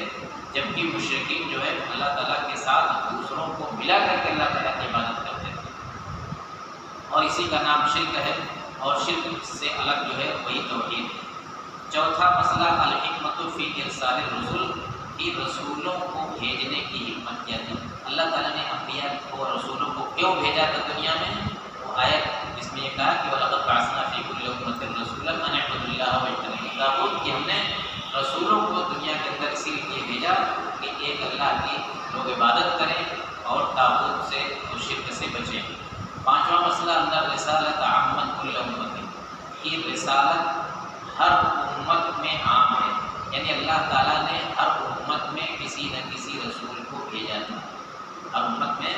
جبکہ مشرکین جو ہے اللہ تعالیٰ کے ساتھ دوسروں کو ملا کر کے اللہ تعالیٰ کی عبادت کرتے تھے، اور اسی کا نام شرک ہے، اور شرک سے الگ جو ہے وہی توحید ہے۔ چوتھا مسئلہ الحکمت فی ارسال الرسل، کہ رسولوں کو بھیجنے کی حکمت کیا تھی، اللہ تعالیٰ نے انبیاء کو اور رسولوں کو کیوں بھیجا تھا دنیا میں۔ وہ آیت جس میں یہ کہا کہ وَلَقَدْ بَعَثْنَا فِي كُلِّ أُمَّةٍ رَسُولًا أَنِ اعْبُدُوا اللَّهَ وَاجْتَنِبُوا الطَّاغُوتَ، کہ ہم نے رسولوں کو دنیا کے اندر اسی لیے بھیجا کہ ایک اللہ کی لوگ عبادت کریں اور طاغوت سے اور شرک سے بچیں۔ پانچواں مسئلہ ان الرسالۃ عامۃ كُلِّ أُمَّةٍ، کہ رسالت ہر امت میں عام ہے، یعنی اللہ تعالیٰ نے ہر امت میں کسی نہ کسی رسول کو بھیجا تھا، ہر امت میں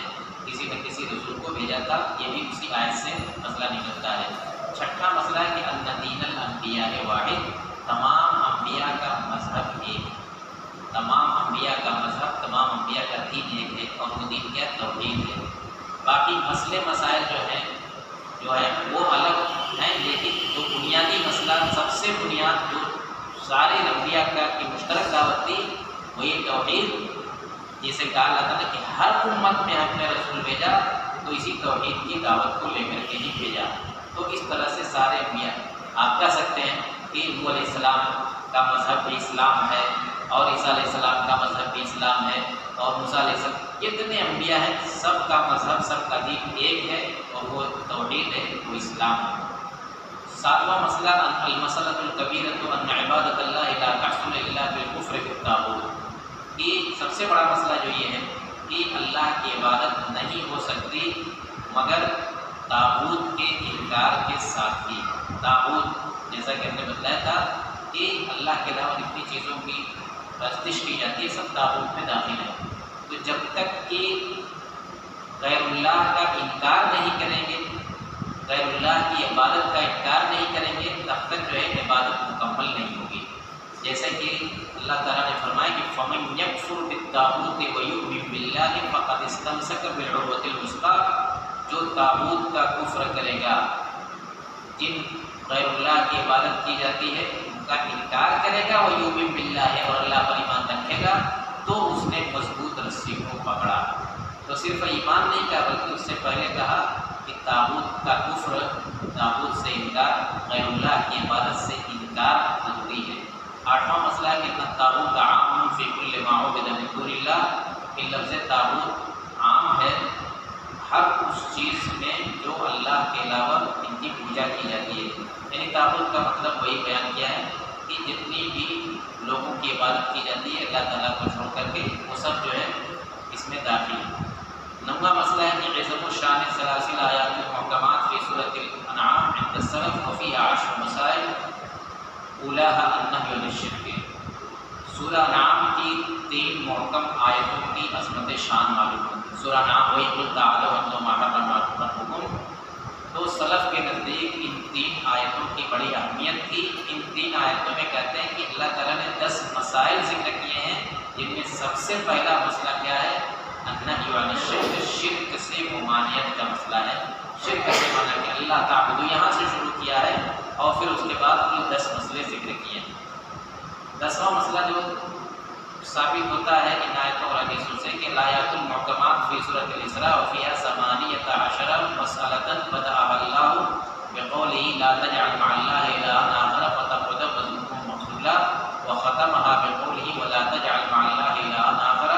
کسی نہ کسی رسول کو بھیجا تھا، یہ بھی اسی آیت سے مسئلہ نکلتا ہے۔ چھٹا مسئلہ ہے کہ ان دین الانبیاء واحد، تمام انبیاء کا مذہب ایک، تمام انبیاء کا مذہب، تمام انبیاء کا دین ایک ہے، اور وہ دین کیا توحید ہے۔ باقی مسئلے مسائل جو ہے وہ الگ ہیں، لیکن جو بنیادی مسئلہ سب سے بنیاد جو سارے انبیاء کا کی مشترک دعوت تھی وہ یہ توحید، جسے کہا جاتا ہے کہ ہر امت میں ہم نے رسول بھیجا تو اسی توحید کی دعوت کو لے کر کے ہی بھیجا۔ تو اس طرح سے سارے انبیاء، آپ کہہ سکتے ہیں کہ نوح علیہ السلام کا مذہب بھی اسلام ہے، اور عیسیٰ علیہ السلام کا مذہب بھی اسلام ہے، اور موسیٰ علیہ السلام، جتنے انبیاء ہیں سب کا مذہب، سب کا دین ایک ہے، اور وہ توحید ہے، وہ اسلام ہے۔ ساتواں مسئلہ المسألۃ الکبیرۃ ان عبادۃ اللہ لا تحصل الا بالکفر بالطاغوت، یہ سب سے بڑا مسئلہ جو یہ ہے کہ اللہ کی عبادت نہیں ہو سکتی مگر طاغوت کے انکار کے ساتھ ہی۔ طاغوت جیسا کہ ہم نے بتایا تھا کہ اللہ کے علاوہ جتنی چیزوں کی پرستش کی جاتی ہے سب طاغوت میں داخل ہے۔ تو جب تک کہ غیر اللہ کا انکار نہیں کریں گے، غیر اللہ کی عبادت کا انکار نہیں کریں گے، تب تک جو ہے عبادت مکمل نہیں ہوگی۔ جیسے کہ اللہ تعالیٰ نے فرمایا کہ فَمَن يَكْفُرْ بِالطَّاغُوتِ وَيُؤْمِنْ بِاللَّهِ فَقَدِ اسْتَمْسَكَ بِالْعُرْوَةِ الْوُثْقَىٰ، جو طاغوت کا کفر کرے گا، جن غیر اللہ کی عبادت کی جاتی ہے ان کا انکار کرے گا، وَيُؤْمِنْ بِاللَّهِ، اور اللہ پر ایمان رکھے گا، تو اس نے مضبوط رسی کو پکڑا۔ تو صرف ایمان نہیں کہا بلکہ اس سے پہلے کہا کہ طاغوت کا کفر، طاغوت سے انکار، غیر اللہ کی عبادت سے انکار ضروری ہے۔ آٹھواں مسئلہ ہے کہ الطاغوت عام فی کل ما عبد من دون اللہ، کہ لفظ طاغوت عام ہے ہر اس چیز میں جو اللہ کے علاوہ ان کی پوجا کی جاتی ہے۔ یعنی طاغوت کا مطلب وہی بیان کیا ہے کہ جتنی بھی لوگوں کی عبادت کی جاتی ہے اللہ تعالیٰ کو چھوڑ کر کے، وہ سب جو ہے اس میں داخل ہے۔ نواں مسئلہ ہے کہ عظم الشان سلاسل آیات محکمات فی سورۃ الانعام عند السلف وفی 10 مسائل اولاها النہی عن الشرک۔ سورہ انعام کی 3 محکم آیتوں کی عظمت شان معلوم ہے۔ سورہ انعام وہی قل تعالوا اتلوا ما حرم ربکم، تو سلف کے نزدیک ان 3 آیتوں کی بڑی اہمیت تھی۔ ان 3 آیتوں میں کہتے ہیں کہ اللہ تعالیٰ نے 10 مسائل ذکر کیے ہیں، جن میں سب سے پہلا مسئلہ کیا ہے؟ النہی عن الشرک، شرک سے ممانعت کا مسئلہ ہے۔ شرک سے منع کہ اللہ تعبدو یہاں سے شروع کیا ہے اور پھر اس کے بعد یہ 10 مسئلے ذکر کیے ہیں۔ 10واں مسئلہ جو ثابت ہوتا ہے ان آیتوں اور حدیثوں سے کہ الآیات المحکمات فی سورۃ الاسراء وفیہا 18 مسألۃ بدأها اللہ بقولہ لا تجعل مع اللہ الہا آخر فتقعد مذموما مخذولا، وختمها بقولہ ولا تجعل مع اللہ الہا آخر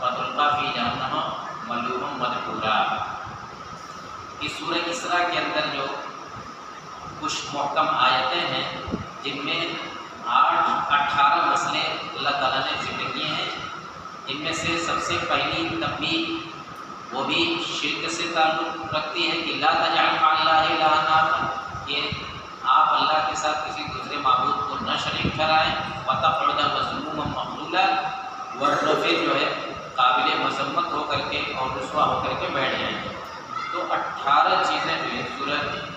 فتلقى فی جہنم ملوما مدحورا۔ اس سورہ اسراء کے اندر جو کچھ محکم آیتیں ہیں جن میں 18 مسئلے اللہ تعالیٰ نے ذکر کیے ہیں، ان میں سے سب سے پہلی تنبیہ وہ بھی شرک سے تعلق رکھتی ہے کہ لا تجعل مع اللہ الہا آخر، کہ آپ اللہ کے ساتھ کسی دوسرے معبود کو نہ شریک ٹھہرائیں، وتقعد مذموما مخذولا، ورنہ پھر جو ہے قابل مذمت ہو کر کے اور رسوا ہو کر کے بیٹھ جائیں۔ تو 18 چیزیں جو ہے سورۃ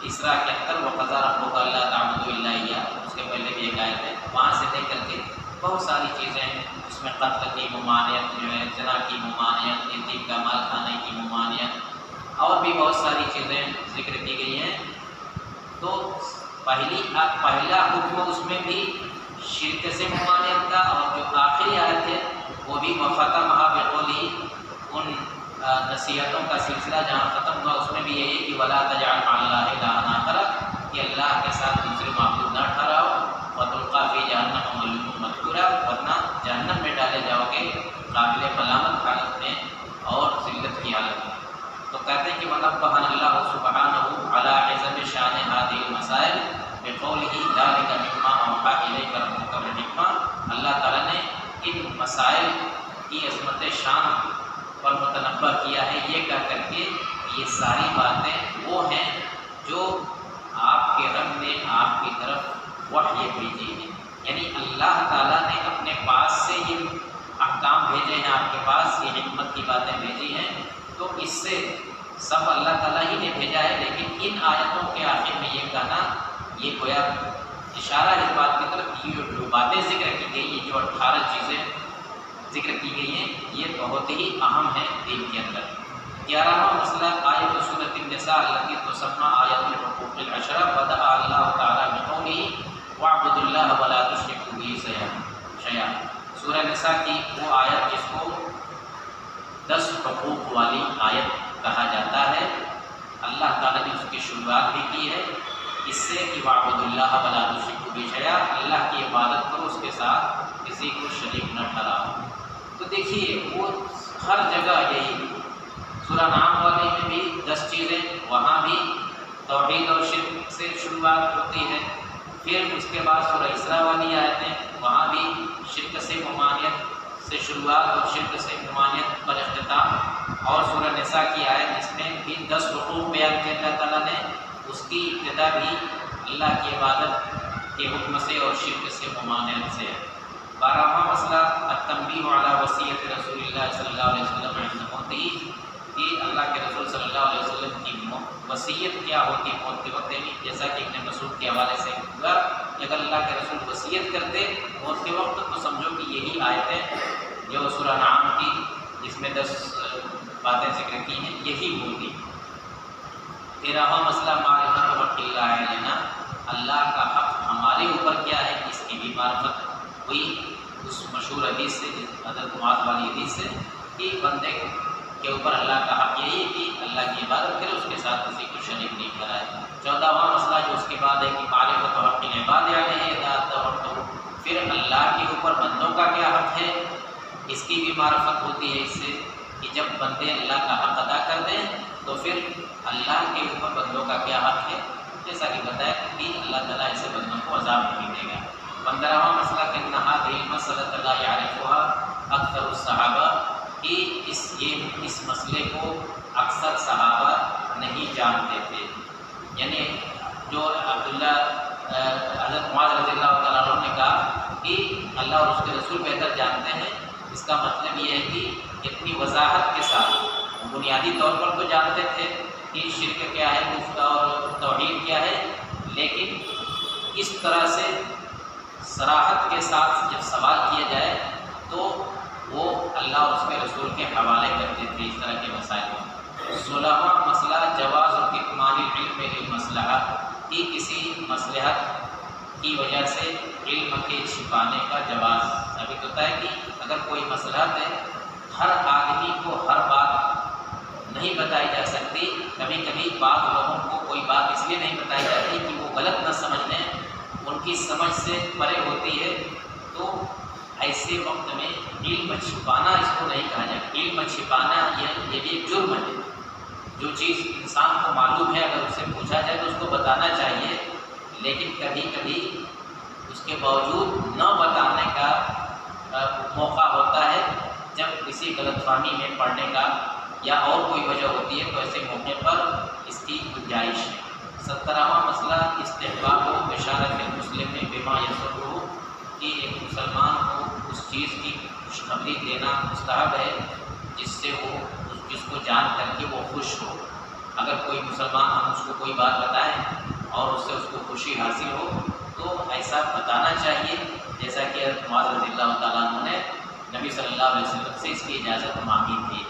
اسراء کے اندر وقضى ربك الا تعبدوا الا اياه، اس کے پہلے بھی ایک آیت ہے، وہاں سے لے کر کے بہت ساری چیزیں، اس میں قتل کی ممانعت جو ہے، زنا کی ممانعت، یتیم کا مال کھانے کی ممانعت، اور بھی بہت ساری چیزیں ذکر کی گئی ہیں۔ تو پہلا حکم اس میں بھی شرک سے ممانعت کا، اور جو آخری آیت ہے وہ بھی وختمها بقولہ، ان نصیحتوں کا سلسلہ جہاں ختم ہوا اس میں بھی یہی کہ ولا تجعل مع اللہ الہا آخر، کہ اللہ کے ساتھ دوسرے معبود نہ ٹھہراؤ، فتلقى فی جہنم ملوما مدحورا، ورنہ جہنم میں ڈالے جاؤ گے قابل ملامت حالت میں اور ذلت کی حالت میں۔ تو کہتے ہیں کہ ونبہنا اللہ سبحانہ علی عظم شان هذه المسائل بقولہ ذلک مما اوحی الیک ربک بالحکمہ، اللہ تعالیٰ نے ان مسائل کی عظمت شان پر متنبہ کیا ہے یہ کہہ کر کے یہ ساری باتیں وہ ہیں جو آپ کے رب نے آپ کی طرف وحی بھیجی ہے، یعنی اللہ تعالیٰ نے اپنے پاس سے یہ احکام بھیجے ہیں، آپ کے پاس یہ حکمت کی باتیں بھیجی ہیں، تو اس سے سب اللہ تعالیٰ ہی نے بھیجا ہے۔ لیکن ان آیتوں کے آخر میں یہ کہنا، یہ گویا اشارہ اس بات کی طرف یہ جو باتیں ذکر کی گئی، یہ جو 18 چیزیں ذکر کی گئی ہیں، یہ بہت ہی اہم ہیں دین کے اندر۔ 11واں مسئلہ آیت سورۃ النساء التي تسمى آیت الحقوق العشرہ، بدأ اللہ تعالیٰ بقولہ واعبدوا اللہ ولا تشرکوا بہ شیئا۔ سورہ نساء کی وہ آیت جس کو 10 حقوق والی آیت کہا جاتا ہے، اللہ تعالیٰ نے اس کی شروعات بھی کی ہے اس سے کہ واعبدوا اللہ ولا تشرکوا بہ شیئا، اللہ کی عبادت کرو، اس کے ساتھ کسی کو شریک نہ ٹھہراؤ۔ تو دیکھیے وہ ہر جگہ یہی، سورہ نام والے میں بھی 10 چیزیں، وہاں بھی توحید اور شرک سے شروعات ہوتی ہے، پھر اس کے بعد سورہ اسراء والی آیتیں، وہاں بھی شرک سے ممانعت سے شروعات اور شرک سے ممانعت پر اختتام، اور سورہ نساء کی آیت جس میں بھی 10 حقوق بیان کیا اللہ تعالیٰ نے، اس کی ابتدا بھی اللہ کی عبادت کے حکم سے اور شرک سے ممانعت سے ہے۔ 12واں مسئلہ التنبیہ علی وصیت رسول اللہ صلی اللہ علیہ وسلم عند موتہ، کہ اللہ کے رسول صلی اللہ علیہ وسلم کی وصیت کیا ہوتی ہے موت کے وقت، یعنی جیسا کہ ابن مسعود کے حوالے سے ہوا کہ اگر اللہ کے رسول وصیت کرتے موت کے وقت تو سمجھو کہ یہی آیتیں جو سورہ انعام کی جس میں 10 باتیں ذکر کی ہیں یہی ہوتی۔ 13واں مسئلہ معرفت حق اللہ علینا، اللہ کا حق ہمارے اوپر کیا ہے اس کی بھی معرفت ہوئی اس مشہور حدیث سے، حضرت معاذ والی حدیث سے، کہ بندے کے اوپر اللہ کا حق یہی ہے کہ اللہ کی عبادت کرے، اس کے ساتھ کسی کو شریک نہیں کرائے۔ 14واں مسئلہ جو اس کے بعد ہے کہ معرفت حق العباد علیہ ذات اور پھر اللہ کے اوپر بندوں کا کیا حق ہے اس کی بھی معرفت ہوتی ہے اس سے، کہ جب بندے اللہ کا حق ادا کر دیں تو پھر اللہ کے اوپر بندوں کا کیا حق ہے، جیسا کہ بتایا کہ اللہ تعالیٰ ایسے بندوں کو عذاب نہیں دے گا۔ 15واں مسئلہ کہ هذه المسألة لا يعرفها اکثر الصحابہ، کہ اس مسئلے کو اکثر صحابہ نہیں جانتے تھے، یعنی جو عبداللہ حضرت معاذ رضی اللہ تعالیٰ عنہ نے کہا کہ اللہ اور اس کے رسول بہتر جانتے ہیں، اس کا مطلب یہ ہے کہ اتنی وضاحت کے ساتھ بنیادی طور پر تو جانتے تھے کہ شرک کیا ہے، کفر اور توحید کیا ہے، لیکن اس طرح سے صراحت کے ساتھ جب سوال کیا جائے تو وہ اللہ اور اس کے رسول کے حوالے کرتے تھے اس طرح کے مسائل کو۔ 16واں مسئلہ جواز کتمان العلم للمصلحہ، کہ کسی مصلحت کی وجہ سے علم کے چھپانے کا جواز ثابت ہوتا ہے، کہ اگر کوئی مصلحت ہے ہر آدمی کو ہر بات نہیں بتائی جا سکتی، کبھی کبھی بعض لوگوں کو کوئی بات اس لیے نہیں بتائی جاتی کہ وہ غلط نہ سمجھ لیں، ان کی سمجھ سے پرے ہوتی ہے، تو ایسے وقت میں علم چھپانا اس کو نہیں کہا جائے۔ علم چھپانا یہ بھی ایک جرم ہے، جو چیز انسان کو معلوم ہے اگر اس سے پوچھا جائے تو اس کو بتانا چاہیے، لیکن کبھی کبھی اس کے باوجود نہ بتانے کا موقع ہوتا ہے جب کسی غلط فہمی میں پڑنے کا یا اور کوئی وجہ ہوتی ہے، تو ایسے موقع پر اس کی گنجائش ہے۔ 17واں مسئلہ استحباب و بشارت المسلم میں بما یسرہ، کہ ایک مسلمان کو اس چیز کی خوشخبری دینا مستحب ہے جس سے وہ جس کو جان کر کے وہ خوش ہو۔ اگر کوئی مسلمان ہم اس کو کوئی بات بتائیں اور اس سے اس کو خوشی حاصل ہو تو ایسا بتانا چاہیے، جیسا کہ معاذ رضی اللہ تعالیٰ عنہ نے نبی صلی اللہ علیہ وسلم سے اس کی اجازت مانگی تھی۔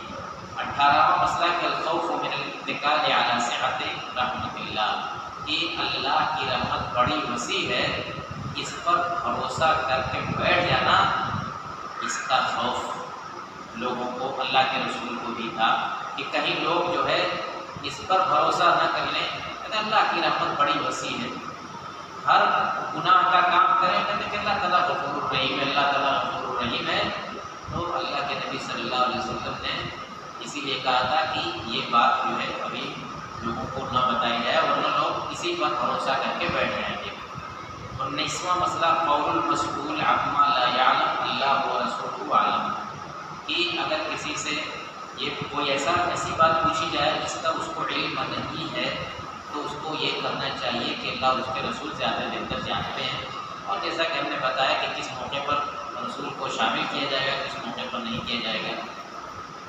18واں مسئلہ کہ الخوف من الاتکال علی صحت رحمت اللہ، کہ اللہ کی رحمت بڑی وسیع ہے، اس پر بھروسہ کر کے بیٹھ جانا اس کا خوف لوگوں کو، اللہ کے رسول کو بھی تھا کہ کہیں لوگ جو ہے اس پر بھروسہ نہ کر لیں، کہ اللہ کی رحمت بڑی وسیع ہے، ہر گناہ کا کام کریں کہتے کہ اللہ تعالیٰ غفور الرحیم ہے، اللہ تعالیٰ غفور الرحیم ہے، تو اللہ کے نبی صلی اللہ علیہ وسلم نے اسی لیے کہا تھا کہ یہ بات جو ہے ابھی لوگوں کو نہ بتائی جائے ورنہ لوگ اسی پر بھروسہ کر کے بیٹھ جائیں گے۔ 19واں مسئلہ قول المسئول عما لا یعلم اللہ ورسولہ عالم، کہ اگر کسی سے یہ کوئی ایسی بات پوچھی جائے جس کا اس کو علم نہیں ہے تو اس کو یہ کرنا چاہیے کہ اللہ اور اس کے رسول زیادہ بہتر جانتے ہیں، اور جیسا کہ ہم نے بتایا کہ کس موقع پر رسول کو شامل کیا جائے گا، کس موقع پر نہیں کیا جائے گا۔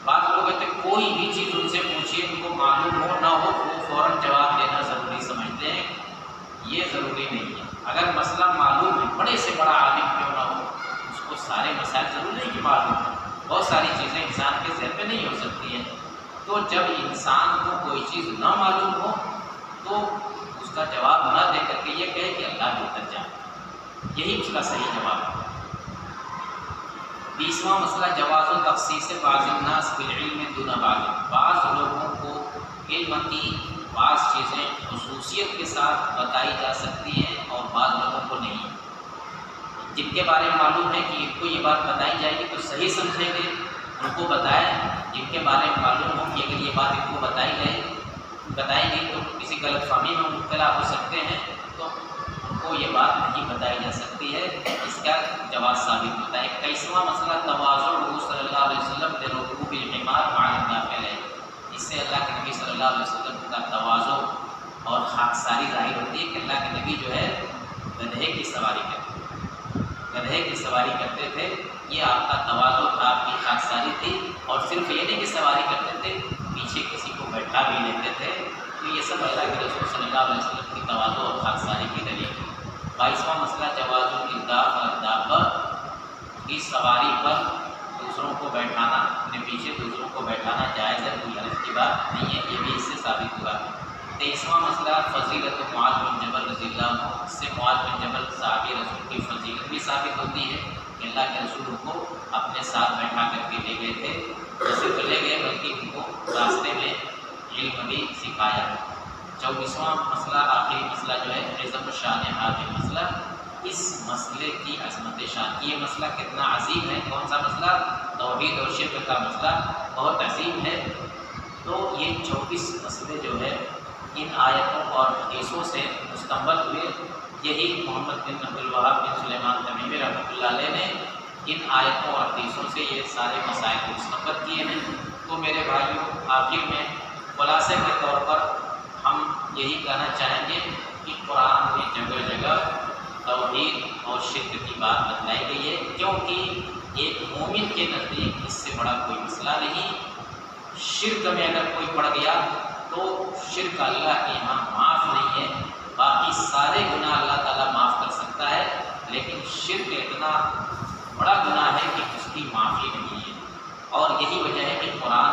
بعض لوگ کہتے ہیں کوئی بھی چیز ان سے پوچھیے، ان کو معلوم ہو نہ ہو وہ فوراً جواب دینا ضروری سمجھتے ہیں، یہ ضروری نہیں ہے۔ اگر مسئلہ معلوم ہے، بڑے سے بڑا عالم کیوں نہ ہو، اس کو سارے مسائل ضرور نہیں کہ معلوم ہے، بہت ساری چیزیں انسان کے ذہن میں نہیں ہو سکتی ہیں، تو جب انسان کو کوئی چیز نہ معلوم ہو تو اس کا جواب نہ دے کر کے یہ کہے کہ اللہ بہتر جانے، یہی اس کا صحیح جواب ہے۔ 20واں مسئلہ جواز و تخصیص بعض الناس بالعلم دون بعض، بعض لوگوں کو علم کی بعض چیزیں خصوصیت کے ساتھ بتائی جا سکتی ہیں اور بعض لوگوں کو نہیں، جن کے بارے میں معلوم ہے کہ ان کو یہ بات بتائی جائے گی تو صحیح سمجھیں گے ان کو بتائیں، جن کے بارے میں معلوم ہو کہ اگر یہ بات ان کو بتائی گئی تو کسی غلط فہمی میں مبتلا ہو سکتے ہیں، تو ان کو یہ بات نہیں بتائی جا سکتی ہے، اس کا جواز ثابت ہوتا ہے۔ 21واں مسئلہ تواضع صلی اللہ علیہ وسلم لرکوب الحمار مع النافل ہے، اس سے اللہ کے نبی صلی اللہ علیہ وسلم کا تواضع اور خاکساری ظاہر ہوتی ہے کہ اللہ کے نبی جو ہے گدھے کی سواری کرتے تھے، یہ آپ کا تواضع تھا، آپ کی خاکساری تھی، اور صرف یہ نہیں کہ سواری کرتے تھے، پیچھے کسی کو بیٹھا بھی لیتے تھے، تو یہ سب اللہ کے رسول صلی اللہ علیہ وسلم کی تواضع اور خاکساری کی دلیل ہے۔ 22واں مسئلہ جواز الرداف الدابہ کی سواری پر دوسروں کو بیٹھانا، اپنے پیچھے دوسروں کو بیٹھانا جائز ہے، کوئی حرج کی بات نہیں ہے، یہ بھی اس سے ثابت ہوا۔ 23واں مسئلہ فضیلت معاذ بن جبل رضی اللہ عنہ، اس سے معاذ بن جبل صحابی رسول کی فضیلت بھی ثابت ہوتی ہے کہ اللہ کے رسول کو اپنے ساتھ بیٹھا کر کے لے گئے تھے، نہ صرف لے گئے بلکہ ان کو راستے میں علم بھی سکھایا۔ 24واں مسئلہ آخری مسئلہ جو ہے عظم شان حاضر مسئلہ، اس مسئلے کی عظمت شان، یہ مسئلہ کتنا عظیم ہے، کون سا مسئلہ؟ توحید اور شرک کا مسئلہ بہت عظیم ہے۔ تو یہ 24 مسئلے جو ہے ان آیتوں اور حدیثوں سے مستنبط ہوئے، یہی محمد بن عبد الوہاب بن سلیمان تمیمی رحمۃ اللہ علیہ نے ان آیتوں اور حدیثوں سے یہ سارے مسائل کو مستنبط کیے ہیں۔ تو میرے بھائیوں، آخر میں خلاصے کے طور پر ہم یہی کہنا چاہیں گے کہ قرآن میں جگہ جگہ توحید اور شرک کی بات بتلائی گئی ہے، کیونکہ ایک مومن کے نزدیک اس سے بڑا کوئی مسئلہ نہیں۔ شرک میں اگر کوئی پڑ گیا تو شرک اللہ کے یہاں معاف نہیں ہے، باقی سارے گناہ اللہ تعالیٰ معاف کر سکتا ہے، لیکن شرک اتنا بڑا گناہ ہے کہ اس کی معافی نہیں ہے، اور یہی وجہ ہے کہ قرآن